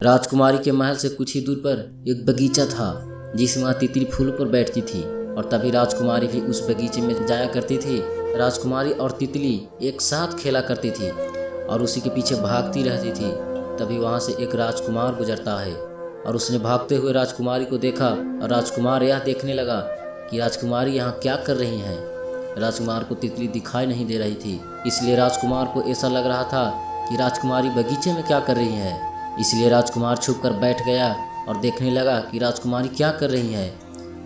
राजकुमारी के महल से कुछ ही दूर पर एक बगीचा था जिसमें वहाँ तितली फूल पर बैठती थी और तभी राजकुमारी भी उस बगीचे में जाया करती थी। राजकुमारी और तितली एक साथ खेला करती थी और उसी के पीछे भागती रहती थी। तभी वहाँ से एक राजकुमार गुजरता है और उसने भागते हुए राजकुमारी को देखा और राजकुमार यह देखने लगा कि राजकुमारी यहाँ क्या कर रही हैं। राजकुमार को तितली दिखाई नहीं दे रही थी, इसलिए राजकुमार को ऐसा लग रहा था कि राजकुमारी बगीचे में क्या कर रही है। इसलिए राजकुमार छुप कर बैठ गया और देखने लगा कि राजकुमारी क्या कर रही है।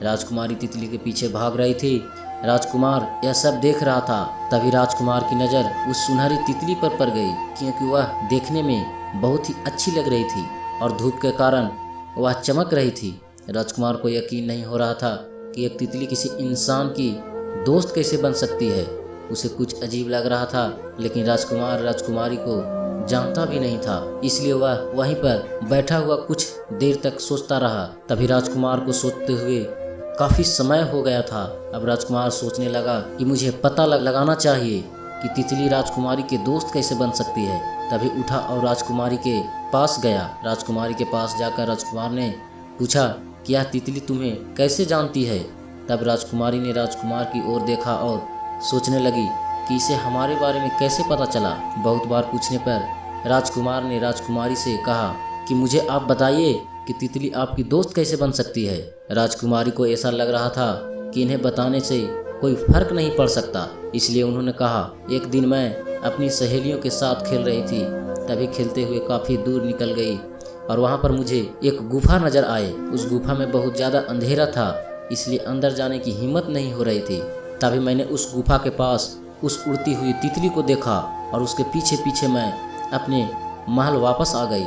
राजकुमारी तितली के पीछे भाग रही थी। राजकुमार यह सब देख रहा था। तभी राजकुमार की नज़र उस सुनहरी तितली पर पड़ गई, क्योंकि वह देखने में बहुत ही अच्छी लग रही थी और धूप के कारण वह चमक रही थी। राजकुमार को यकीन नहीं हो रहा था कि एक तितली किसी इंसान की दोस्त कैसे बन सकती है। उसे कुछ अजीब लग रहा था, लेकिन राजकुमार राजकुमारी को जानता भी नहीं था, इसलिए वह वहीं पर बैठा हुआ कुछ देर तक सोचता रहा। तभी राजकुमार को सोचते हुए काफ़ी समय हो गया था। अब राजकुमार सोचने लगा कि मुझे पता लगाना चाहिए कि तितली राजकुमारी के दोस्त कैसे बन सकती है। तभी उठा और राजकुमारी के पास गया। राजकुमारी के पास जाकर राजकुमार ने पूछा कि यह तितली तुम्हें कैसे जानती है। तब राजकुमारी ने राजकुमार की ओर देखा और सोचने लगी कि इसे हमारे बारे में कैसे पता चला। बहुत बार पूछने पर राजकुमार ने राजकुमारी से कहा कि मुझे आप बताइए कि तितली आपकी दोस्त कैसे बन सकती है। राजकुमारी को ऐसा लग रहा था कि इन्हें बताने से कोई फर्क नहीं पड़ सकता, इसलिए उन्होंने कहा, एक दिन मैं अपनी सहेलियों के साथ खेल रही थी। तभी खेलते हुए काफ़ी दूर निकल गई और वहाँ पर मुझे एक गुफा नज़र आए। उस गुफा में बहुत ज़्यादा अंधेरा था, इसलिए अंदर जाने की हिम्मत नहीं हो रही थी। तभी मैंने उस गुफा के पास उस उड़ती हुई तितली को देखा और उसके पीछे पीछे मैं अपने महल वापस आ गई।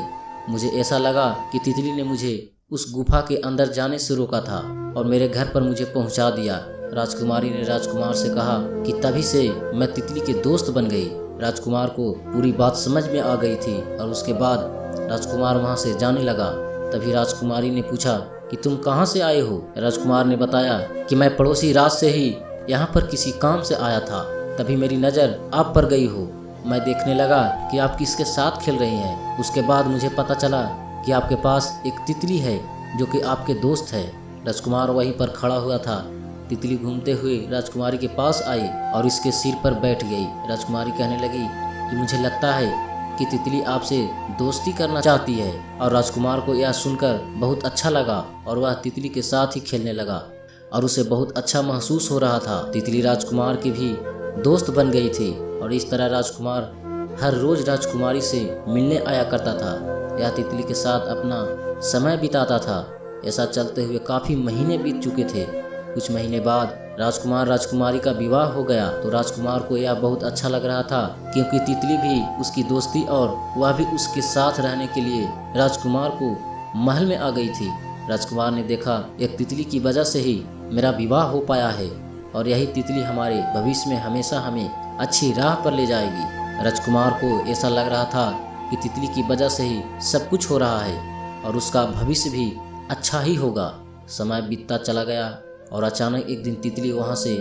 मुझे ऐसा लगा कि तितली ने मुझे उस गुफा के अंदर जाने से रोका था और मेरे घर पर मुझे पहुंचा दिया। राजकुमारी ने राजकुमार से कहा कि तभी से मैं तितली के दोस्त बन गई। राजकुमार को पूरी बात समझ में आ गई थी और उसके बाद राजकुमार वहां से जाने लगा। तभी राजकुमारी ने पूछा कि तुम कहाँ से आए हो। राजकुमार ने बताया कि मैं पड़ोसी राज से ही यहाँ पर किसी काम से आया था। तभी मेरी नज़र आप पर गई हो। मैं देखने लगा कि आप किसके साथ खेल रही हैं। उसके बाद मुझे पता चला कि आपके पास एक तितली है जो कि आपके दोस्त है। राजकुमार वहीं पर खड़ा हुआ था। तितली घूमते हुए राजकुमारी के पास आई और इसके सिर पर बैठ गई। राजकुमारी कहने लगी कि मुझे लगता है कि तितली आपसे दोस्ती करना चाहती है। और राजकुमार को यह सुनकर बहुत अच्छा लगा और वह तितली के साथ ही खेलने लगा और उसे बहुत अच्छा महसूस हो रहा था। तितली राजकुमार की भी दोस्त बन गई थी और इस तरह राजकुमार हर रोज राजकुमारी से मिलने आया करता था। यह तितली के साथ अपना समय बिताता था। ऐसा चलते हुए काफ़ी महीने बीत चुके थे। कुछ महीने बाद राजकुमार राजकुमारी का विवाह हो गया तो राजकुमार को यह बहुत अच्छा लग रहा था, क्योंकि तितली भी उसकी दोस्ती और वह भी उसके साथ रहने के लिए राजकुमार को महल में आ गई थी। राजकुमार ने देखा, एक तितली की वजह से ही मेरा विवाह हो पाया है और यही तितली हमारे भविष्य में हमेशा हमें अच्छी राह पर ले जाएगी। राजकुमार को ऐसा लग रहा था कि तितली की वजह से ही सब कुछ हो रहा है और उसका भविष्य भी अच्छा ही होगा। समय बीतता चला गया और अचानक एक दिन तितली वहाँ से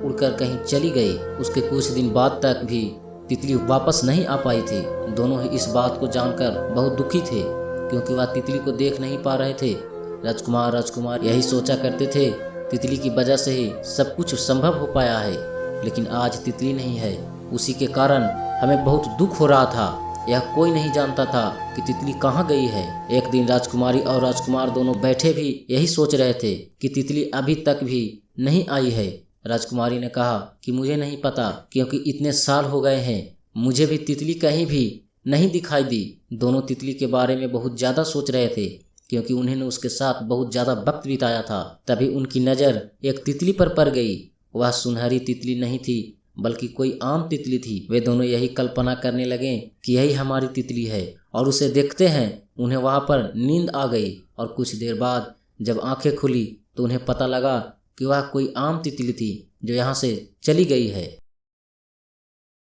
उड़कर कहीं चली गई। उसके कुछ दिन बाद तक भी तितली वापस नहीं आ पाई थी। दोनों ही इस बात को जानकर बहुत दुखी थे, क्योंकि वह तितली को देख नहीं पा रहे थे। राजकुमार यही सोचा करते थे, तितली की वजह से ही सब कुछ संभव हो पाया है, लेकिन आज तितली नहीं है। उसी के कारण हमें बहुत दुख हो रहा था। यह कोई नहीं जानता था कि तितली कहाँ गई है। एक दिन राजकुमारी और राजकुमार दोनों बैठे भी यही सोच रहे थे कि तितली अभी तक भी नहीं आई है। राजकुमारी ने कहा कि मुझे नहीं पता, क्योंकि इतने साल हो गए हैं, मुझे भी तितली कहीं भी नहीं दिखाई दी। दोनों तितली के बारे में बहुत ज़्यादा सोच रहे थे, क्योंकि उन्होंने उसके साथ बहुत ज़्यादा वक्त बिताया था। तभी उनकी नज़र एक तितली पर पड़ गई। वह सुनहरी तितली नहीं थी, बल्कि कोई आम तितली थी। वे दोनों यही कल्पना करने लगे कि यही हमारी तितली है और उसे देखते हैं उन्हें वहाँ पर नींद आ गई। और कुछ देर बाद जब आंखें खुली तो उन्हें पता लगा कि वह कोई आम तितली थी जो यहाँ से चली गई है।